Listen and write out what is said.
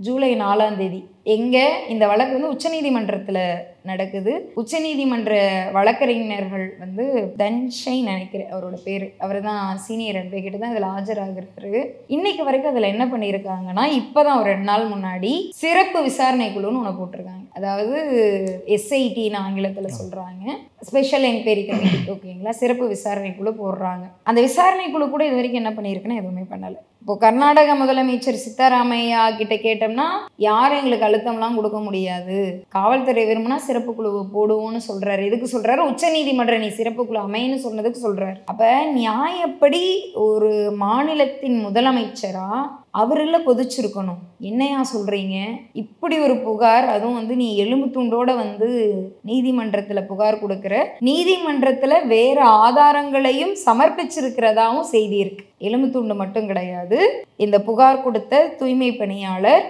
ஜூலை 4ஆம் தேதி. எங்க இந்த வழக்கு வந்து உச்சநீதிமன்றத்தில் நடக்குது. உச்சநீதிமன்ற வழக்கறிஞர்கள் வந்து தன்ஷைன் நினைக்கிறேன் அவரோட பேர், அவர் தான் சீனியர் அட்வொகேட் தான் இதில் ஆஜராகிறாரு. இன்னைக்கு வரைக்கும் அதில் என்ன பண்ணியிருக்காங்கன்னா, இப்போதான் ஒரு 2 நாள் முன்னாடி சிறப்பு விசாரணை குழுன்னு ஒன்று போட்டிருக்காங்க. அதாவது SITன்னு ஆங்கிலத்தில் சொல்கிறாங்க, ஸ்பெஷல் என்கொயரி கமிட்டி. ஓகேங்களா, சிறப்பு விசாரணை குழு போடுறாங்க. அந்த விசாரணை குழு கூட இது வரைக்கும் என்ன பண்ணியிருக்குன்னா எதுவுமே பண்ணலை. இப்போ கர்நாடக முதலமைச்சர் சித்தராமையா கிட்ட கேட்டோம்னா, யாரும் எங்களுக்கு அழுத்தம்லாம் கொடுக்க முடியாது, காவல்துறை விரும்பினா சிறப்பு குழுவை போடுவோம்னு சொல்றாரு. எதுக்கு சொல்றாரு? உச்சநீதிமன்றம் நீ சிறப்பு குழு அமைன்னு சொன்னதுக்கு சொல்றாரு. அப்ப நியாயப்படி ஒரு மாநிலத்தின் முதலமைச்சரா அவருல கொதிச்சிருக்கணும். என்னையா சொல்றீங்க, இப்படி ஒரு புகார், அதுவும் வந்து நீ எலும்பு துண்டோட வந்து நீதிமன்றத்துல புகார் கொடுக்கிற, நீதிமன்றத்துல வேற ஆதாரங்களையும் சமர்ப்பிச்சிருக்கிறதாவும் செய்தி இருக்கு. எலும்பு துண்டு மட்டும் கிடையாது. இந்த புகார் கொடுத்த தூய்மை பணியாளர்